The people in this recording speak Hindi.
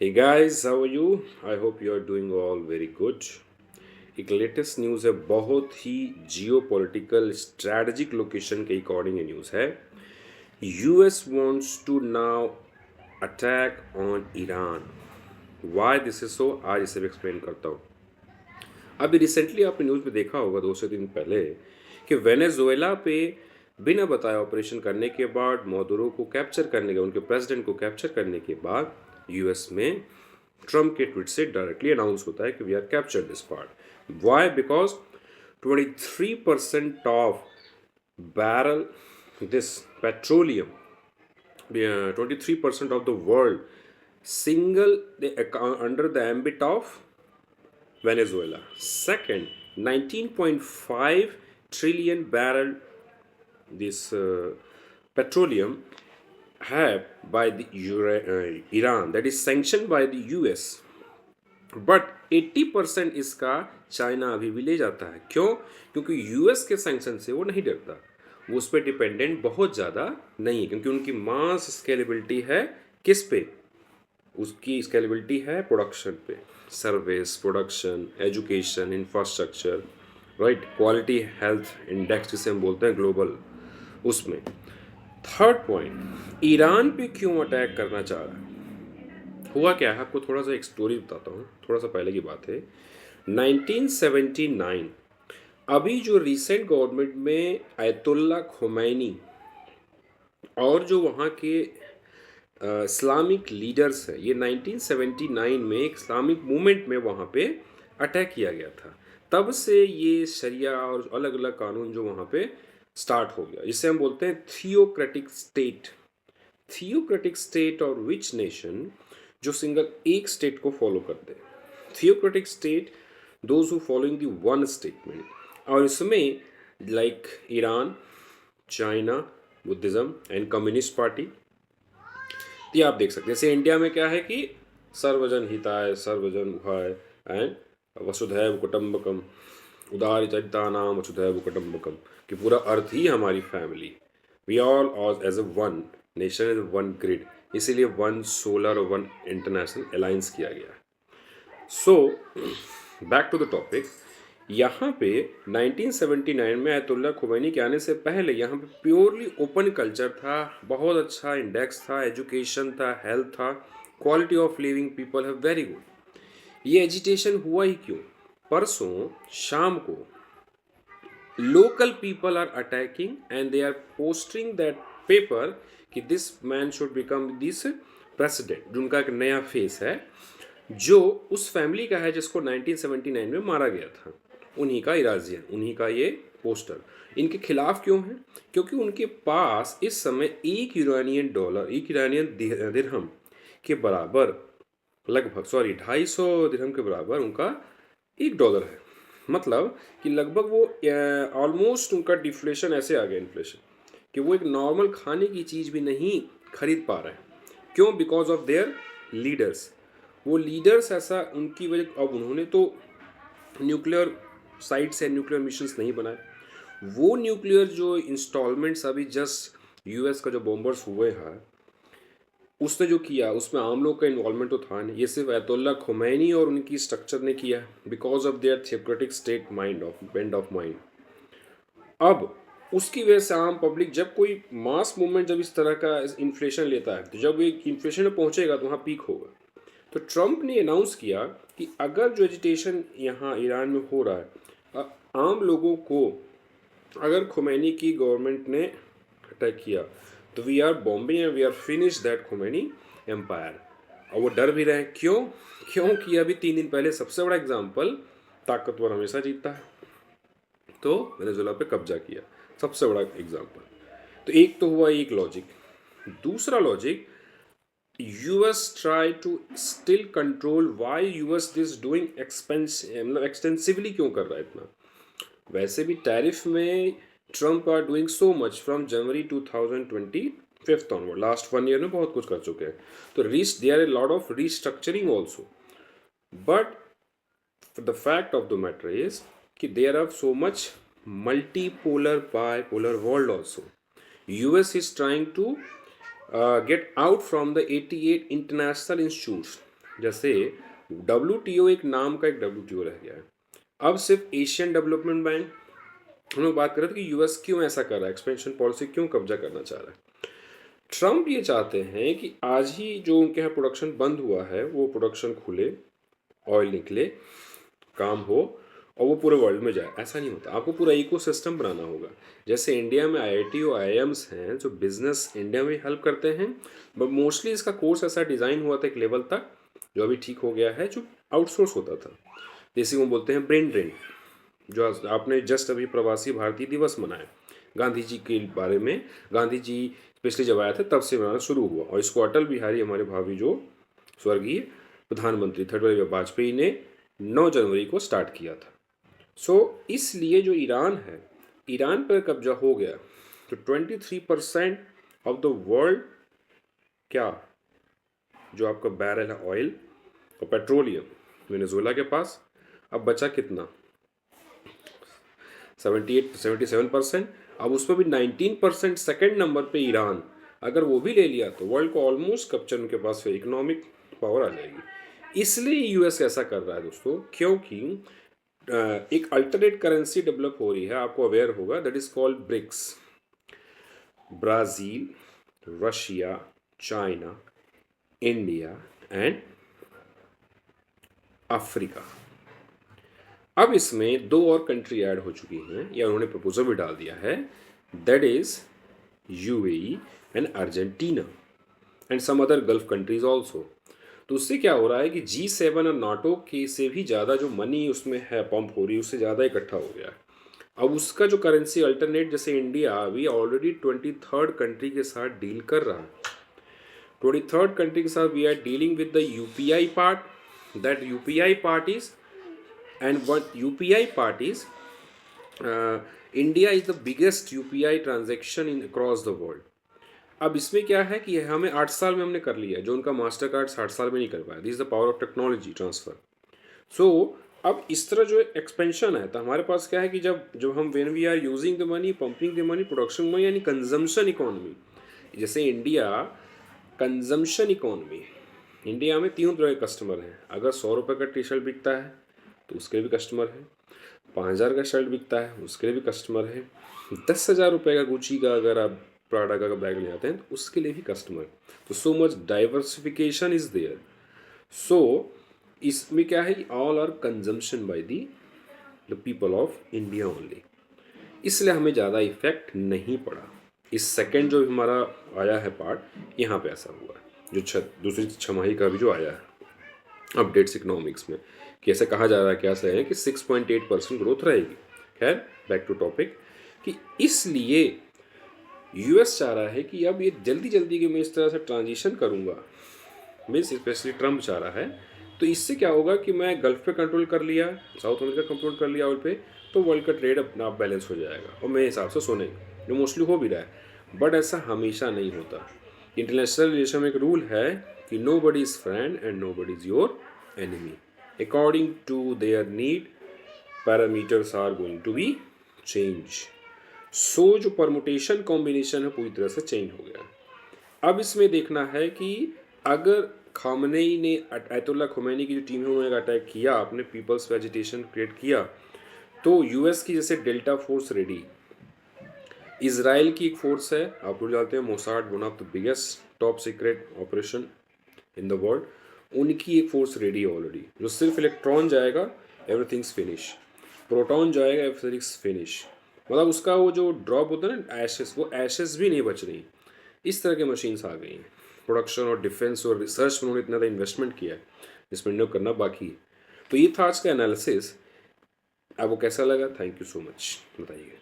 Hey guys, how are you? I hope you are doing all very good. एक लेटेस्ट न्यूज़ है, बहुत ही जियोपॉलिटिकल स्ट्रैटेजिक लोकेशन के अकॉर्डिंग ये न्यूज़ है। US wants to now attack on Iran. Why this is so, आज इसे भी एक्सप्लेन करता हूँ। अभी रिसेंटली आपने न्यूज़ में देखा होगा 2 से 3 दिन पहले कि वेनेजुएला पे बिना बताए ऑपरेशन करने के बाद, मोदुरो को कैप्चर करने के, उनके प्रेसिडेंट को कैप्चर करने के बाद यूएस में ट्रम्प के ट्वीट से डायरेक्टली अनाउंस होता है कि we are capture this part. Why? Because 23% of barrel this petroleum, 23% of the world single under the ambit of Venezuela. Second, 19.5 trillion barrel this petroleum have by the Iran, that is sanctioned by the US, but 80% इसका चाइना अभी भी ले जाता है। क्यों? क्योंकि यूएस के सैंक्शन से वो नहीं डरता, वो उस पर डिपेंडेंट बहुत ज़्यादा नहीं है, क्योंकि उनकी मास स्केलेबिलिटी है किस पे? उसकी स्केलेबिलिटी है प्रोडक्शन पे, service, production, education, infrastructure, right, quality health index जिसे हम बोलते हैं ग्लोबल, उसमें। थर्ड पॉइंट, ईरान पे क्यों अटैक करना चाह रहा है? हुआ क्या है, आपको थोड़ा सा एक स्टोरी बताता हूँ, थोड़ा सा पहले की बात है। 1979, अभी जो रिसेंट गवर्नमेंट में आयतुल्ला खोमैनी और जो वहाँ के इस्लामिक लीडर्स हैं, ये 1979 में एक इस्लामिक मूवमेंट में वहाँ पे अटैक किया गया था। तब से ये शरिया और अलग अलग कानून जो वहाँ पे स्टार्ट हो गया, जिसे हम बोलते हैं थियोक्रेटिक स्टेट। थियोक्रेटिक स्टेट और विच नेशन जो सिंगल एक स्टेट को फॉलो करते हैं। Theocratic state those who following the one statement, और इसमें like Iran, China, Buddhism and communist party. ये आप देख सकते हैं। जैसे इंडिया में क्या है कि सर्वजन हिताय सर्वजन उहाय एंड वसुधैव कुटुंबकम, उदार नाम वसुधैव कुटुंबकम, कि पूरा अर्थ ही हमारी family. We all as a one nation, as one grid, इसीलिए वन सोलर और वन इंटरनेशनल अलायंस किया गया। So back to the topic. यहाँ पे 1979 में आयतुल्ला खुमैनी के आने से पहले यहाँ पे प्योरली ओपन कल्चर था, बहुत अच्छा इंडेक्स था, एजुकेशन था, हेल्थ था, क्वालिटी ऑफ लिविंग पीपल है वेरी गुड। ये एजिटेशन हुआ ही क्यों? परसों शाम को local people are attacking and they are posting that paper कि this man should become this president, जिनका एक नया फेस है, जो उस फैमिली का है जिसको 1979 में मारा गया था। उन्हीं का इराजियन, उन्हीं का ये पोस्टर। इनके खिलाफ क्यों है? क्योंकि उनके पास इस समय एक यूरानियन डॉलर, एक यूरानियन दिरहम के बराबर, लगभग 250 दिरहम के बराबर उनका $1 है। मतलब कि लगभग वो ऑलमोस्ट उनका डिफ्लेशन ऐसे आ गया, इन्फ्लेशन, कि वो एक नॉर्मल खाने की चीज़ भी नहीं खरीद पा रहे हैं। क्यों? Because of their leaders. वो लीडर्स ऐसा उनकी वजह, अब उन्होंने तो nuclear sites and nuclear missions नहीं बनाए। वो न्यूक्लियर जो इंस्टॉलमेंट्स अभी जस्ट यूएस का जो बॉम्बर्स हुए हैं उसने जो किया, उसमें आम लोग का इन्वॉल्वमेंट तो था नहीं, ये सिर्फ अयतुल्ला खुमैनी और उनकी स्ट्रक्चर ने किया, because of their theocratic state mind of bend of mind. अब उसकी वजह से आम पब्लिक, जब कोई मास मूवमेंट जब इस तरह का इन्फ्लेशन लेता है, तो जब ये इन्फ्लेशन में पहुंचेगा तो वहाँ पीक होगा। तो ट्रम्प ने अनाउंस किया कि अगर जो एजिटेशन यहाँ ईरान में हो रहा है, आम लोगों को, अगर खुमैनी की गवर्नमेंट ने अटैक किया तो we are bombing and we are finish that Khomeini empire. और वो डर भी रहे हैं। क्यों? क्योंकि अभी 3 दिन पहले सबसे बड़ा एग्जाम्पल, ताकतवर हमेशा जीतता है, तो वेनेजुएला पे कब्जा किया, सबसे बड़ा एग्जाम्पल। तो एक तो हुआ एक लॉजिक। दूसरा logic, US try to still control. Why US this doing मतलब एक्सटेंसिवली क्यों कर रहा है इतना? वैसे भी टैरिफ में Trump are doing so much from January 2025 onward, last 1 year में बहुत कुछ कर चुके हैं। तो they are a lot of restructuring also, but the fact of the matter is कि there are so much multipolar bipolar world also. US is trying to get out from the 88 international institutes, जैसे WTO एक नाम का एक WTO रह गया है। अब सिर्फ एशियन डेवलपमेंट बैंक, हम लोग बात कर रहे थे कि यूएस क्यों ऐसा कर रहा है, एक्सपेंशन पॉलिसी क्यों कब्जा करना चाह रहा है। ट्रम्प ये चाहते हैं कि आज ही जो उनके यहाँ प्रोडक्शन बंद हुआ है वो प्रोडक्शन खुले, ऑयल निकले, काम हो और वो पूरे वर्ल्ड में जाए। ऐसा नहीं होता, आपको पूरा इकोसिस्टम बनाना होगा। जैसे इंडिया में IIT और IIMs हैं जो बिजनेस इंडिया में हेल्प करते हैं, बट मोस्टली इसका कोर्स ऐसा डिज़ाइन हुआ था एक लेवल तक, जो अभी ठीक हो गया है, जो आउटसोर्स होता था। जैसे वो बोलते हैं ब्रेन ड्रेन, जो आपने जस्ट अभी प्रवासी भारतीय दिवस मनाया, गांधी जी के बारे में, गांधी जी स्पेशली जब आया था तब से मनाना शुरू हुआ, और इसको अटल बिहारी हमारे भावी जो स्वर्गीय प्रधानमंत्री थे अटल वाजपेयी ने 9 जनवरी को स्टार्ट किया था। सो इसलिए जो ईरान है, ईरान पर कब्जा हो गया तो 23% ऑफ द वर्ल्ड, क्या जो आपका बैरल है ऑयल और पेट्रोलियम वेनेजुएला के पास, अब बचा कितना, 77%। अब उस पर भी 19% सेकेंड नंबर पे ईरान, अगर वो भी ले लिया तो वर्ल्ड को ऑलमोस्ट कैप्चर उनके पास फिर इकोनॉमिक पावर आ जाएगी। इसलिए यूएस ऐसा कर रहा है दोस्तों, क्योंकि एक अल्टरनेट करेंसी डेवलप हो रही है, आपको अवेयर होगा, that is called BRICS. Brazil, Russia, China, India and Africa. अब इसमें 2 और कंट्री ऐड हो चुकी हैं या उन्होंने प्रपोजल भी डाल दिया है, that is UAE and Argentina and some other gulf countries also. तो उससे क्या हो रहा है कि G7 और नाटो के से भी ज़्यादा जो मनी उसमें है पंप हो रही है, उससे ज़्यादा इकट्ठा हो गया है। अब उसका जो करेंसी अल्टरनेट, जैसे इंडिया अभी ऑलरेडी 23rd कंट्री के साथ डील कर रहा है, 23rd कंट्री के साथ we are dealing with the UPI part, that UPI part is and what UPI part is, India is the biggest UPI transaction in across the world। अब इसमें क्या है कि हमें 8 साल में हमने कर लिया है जो उनका मास्टर कार्ड 60 साल में नहीं कर पाया। This is the power of technology transfer. So अब इस तरह जो एक्सपेंशन है, तो हमारे पास क्या है कि जब हम when we are using the money, pumping the money, production money, यानी कंजम्पशन इकोनॉमी, जैसे इंडिया कंजम्पशन इकोनॉमी, इंडिया में 3 तरह के कस्टमर हैं। अगर 100 रुपये का टी शर्ट बिकता है तो उसके लिए भी कस्टमर है, 5000 का शर्ट बिकता है उसके लिए भी कस्टमर है, 10,000 रुपये का गुची का अगर आप प्राडा का बैग ले आते हैं तो उसके लिए भी कस्टमर। तो so much diversification is there. So इसमें क्या है कि all our consumption by the people of India only, इसलिए हमें ज़्यादा इफेक्ट नहीं पड़ा। इस सेकेंड जो हमारा आया है पार्ट, यहाँ पे ऐसा हुआ है जो दूसरी छमाही का भी जो आया है अपडेट्स इकोनॉमिक्स में, कि ऐसे कहा जा रहा है, क्या सही है कि 6.8% ग्रोथ रहेगी। खैर बैक टू टॉपिक, कि इसलिए यूएस चाह रहा है कि अब ये जल्दी जल्दी कि मैं इस तरह से ट्रांजिशन करूँगा, मीन्स स्पेशली ट्रम्प चाह रहा है, तो इससे क्या होगा कि मैं गल्फ पे कंट्रोल कर लिया, साउथ अमेरिका कंट्रोल कर लिया ऑयल पे, तो वर्ल्ड का ट्रेड अपना बैलेंस हो जाएगा और मेरे हिसाब से सोने, जो मोस्टली हो भी रहा है। बट ऐसा हमेशा नहीं होता। इंटरनेशनल रिलेशन में एक रूल है कि nobody is friend and nobody is your enemy, according to their need parameters are going to be change। सो जो परमुटेशन कॉम्बिनेशन है पूरी तरह से चेंज हो गया। अब इसमें देखना है कि अगर खामनेई ने, आयतुल्ला खुमैनी की जो टीम है उन्होंने अटैक किया, आपने पीपल्स पे एजिटेशन क्रिएट किया, तो यूएस की जैसे डेल्टा फोर्स रेडी, इजराइल की एक फोर्स है, आप लोग जानते हैं Mossad, one of the biggest top secret operation in the world, उनकी एक फोर्स रेडी है ऑलरेडी, जो सिर्फ इलेक्ट्रॉन जाएगा एवरीथिंग्स फिनिश, प्रोटॉन जाएगा एवरीथिंग्स फिनिश, मतलब उसका वो जो ड्रॉप होता है ना एशेस, वो एशेस भी नहीं बच रही। इस तरह की मशीन्स आ गई हैं। प्रोडक्शन और डिफेंस और रिसर्च में उन्होंने इतना ज़्यादा इन्वेस्टमेंट किया है जिसमें इन्हें करना बाकी है। तो ये था आज का एनालिसिस। आपको कैसा लगा? थैंक यू सो मच, बताइए।